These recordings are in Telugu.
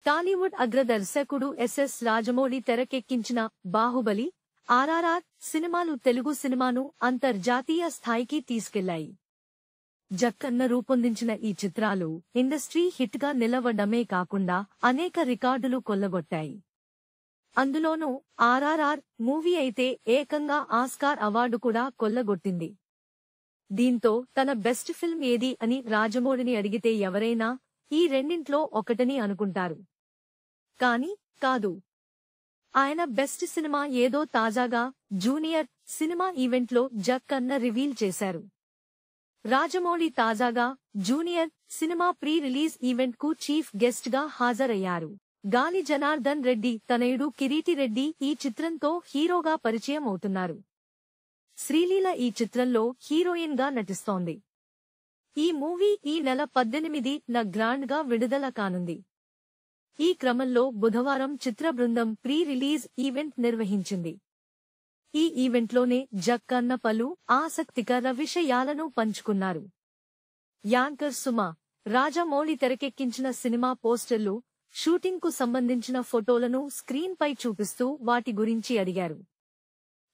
టాలీవుడ్ అగ్రదర్శకుడు ఎస్ఎస్ రాజమౌళి తెరకెక్కించిన బాహుబలి, ఆర్ఆర్ఆర్ సినిమాలు తెలుగు సినిమాను అంతర్జాతీయ స్థాయికి తీసుకెళ్లాయి. జక్కన్న రూపొందించిన ఈ చిత్రాలు ఇండస్ట్రీ హిట్గా నిలవడమే కాకుండా అనేక రికార్డులు కొల్లగొట్టాయి. అందులోనూ ఆర్ఆర్ఆర్ మూవీ అయితే ఏకంగా ఆస్కార్ అవార్డు కూడా కొల్లగొట్టింది. దీంతో తన బెస్ట్ ఫిల్మ్ ఏది అని రాజమౌళిని అడిగితే ఎవరైనా ఈ రెండింట్లో ఒకటని అనుకుంటారు. కానీ కాదు. ఆయన బెస్ట్ సినిమా ఏదో తాజాగా జూనియర్ సినిమా ఈవెంట్లో జక్కన్న రివీల్ చేశారు. రాజమౌళి తాజాగా జూనియర్ సినిమా ప్రీ రిలీజ్ ఈవెంట్కు చీఫ్ గెస్ట్ గా హాజరయ్యారు. గాలి జనార్దన్ రెడ్డి తనయుడు కిరీటి రెడ్డి ఈ చిత్రంతో హీరోగా పరిచయం అవుతున్నారు. శ్రీలీల ఈ చిత్రంలో హీరోయిన్ గా నటిస్తోంది. ఈ మూవీ ఈ నెల 18న గ్రాండ్ గా విడుదల కానుంది. ఈ క్రమంలో బుధవారం చిత్ర బృందం ప్రీ రిలీజ్ ఈవెంట్ నిర్వహించింది. ఈ ఈవెంట్లోనే జక్కన్న పలు ఆసక్తికర విషయాలను పంచుకున్నారు. యాంకర్ సుమ, రాజమౌళి తెరకెక్కించిన సినిమా పోస్టర్లు, షూటింగ్ కు సంబంధించిన ఫోటోలను స్క్రీన్ పై చూపిస్తూ వాటి గురించి అడిగారు.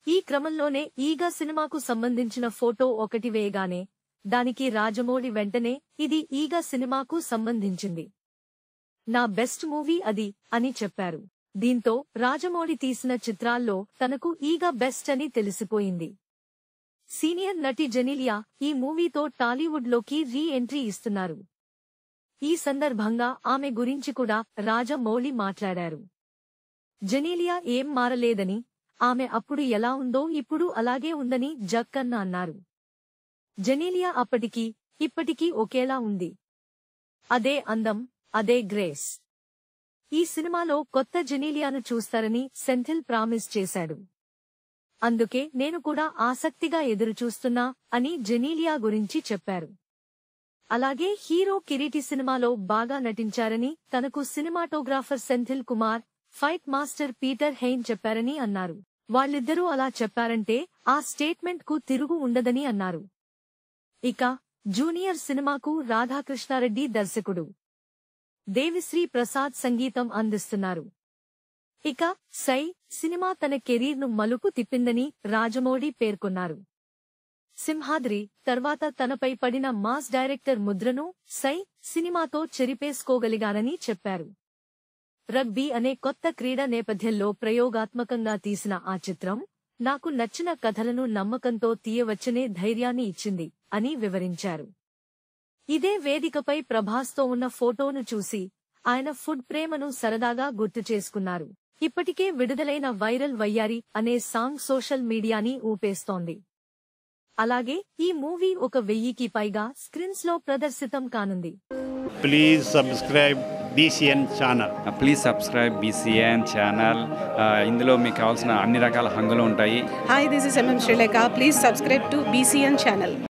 ఈ క్రమంలోనే ఈగ సినిమాకు సంబంధించిన ఫోటో ఒకటి వేయగానే దానికి రాజమౌళి వెంటనే ఇది ఈగ సినిమాకు సంబంధించింది, నా బెస్ట్ మూవీ అది అని చెప్పారు. దీంతో రాజమౌళి తీసిన చిత్రాల్లో తనకు ఈగ బెస్ట్ అని తెలిసిపోయింది. సీనియర్ నటి జెనీలియా ఈ మూవీతో టాలీవుడ్ లోకి రీ ఎంట్రీ ఇస్తున్నారు. ఈ సందర్భంగా ఆమె గురించి కూడా రాజమౌళి మాట్లాడారు. జెనీలియా ఏం మారలేదని, ఆమె అప్పుడు ఎలా ఉందో ఇప్పుడు అలాగే ఉందని జక్కన్న అన్నారు. జెనీలియా అప్పటికీ ఇప్పటికీ ఒకేలా ఉంది. అదే అందం, అదే గ్రేస్. ఈ సినిమాలో కొత్త జెనీలియాను చూస్తారని సెంథిల్ ప్రామిస్ చేశాడు. అందుకే నేను కూడా ఆసక్తిగా ఎదురుచూస్తున్నా అని జెనీలియా గురించి చెప్పారు. అలాగే హీరో కిరీటి సినిమాలో బాగా నటించారని తనకు cinematographer Senthil Kumar, fight master Peter Hein చెప్పారని అన్నారు. వాళ్ళిద్దరూ అలా చెప్పారంటే ఆ స్టేట్మెంట్ కు తిరుగు ఉండదని అన్నారు. ఇక జూనియర్ సినిమాకు రాధాకృష్ణారెడ్డి దర్శకుడు, దేవిశ్రీ ప్రసాద్ సంగీతం అందిస్తున్నారు. ఇక సై సినిమా తన కెరీర్ను మలుపు తిప్పిందని రాజమౌళి పేర్కొన్నారు. సింహాద్రి తర్వాత తనపై పడిన మాస్ డైరెక్టర్ ముద్రను సై సినిమాతో చెరిపేసుకోగలిగానని చెప్పారు. రగ్బీ అనే కొత్త క్రీడ నేపథ్యంలో ప్రయోగాత్మకంగా తీసిన ఆ చిత్రం నాకు నచ్చిన కథలను నమ్మకంతో తీయవచ్చనే ధైర్యాన్ని ఇచ్చింది అని వివరించారు. ఇదే వేదికపై ప్రభాస్తో ఉన్న ఫోటోను చూసి ఆయన ఫుడ్ ప్రేమను సరదాగా గుర్తు చేసుకున్నారు. ఇప్పటికే విడుదలైన వైరల్ వయ్యారి అనే సాంగ్ సోషల్ మీడియాని ఊపేస్తోంది. అలాగే ఈ మూవీ 1000కి పైగా స్క్రీన్స్ లో ప్రదర్శితం కానుంది. Please subscribe BCN channel. Please subscribe BCN channel. ఇందులో మీకు కావాల్సిన అన్ని రకాల హంగులు ఉంటాయి. Hi, this is MM Srilekha. Please subscribe to BCN channel.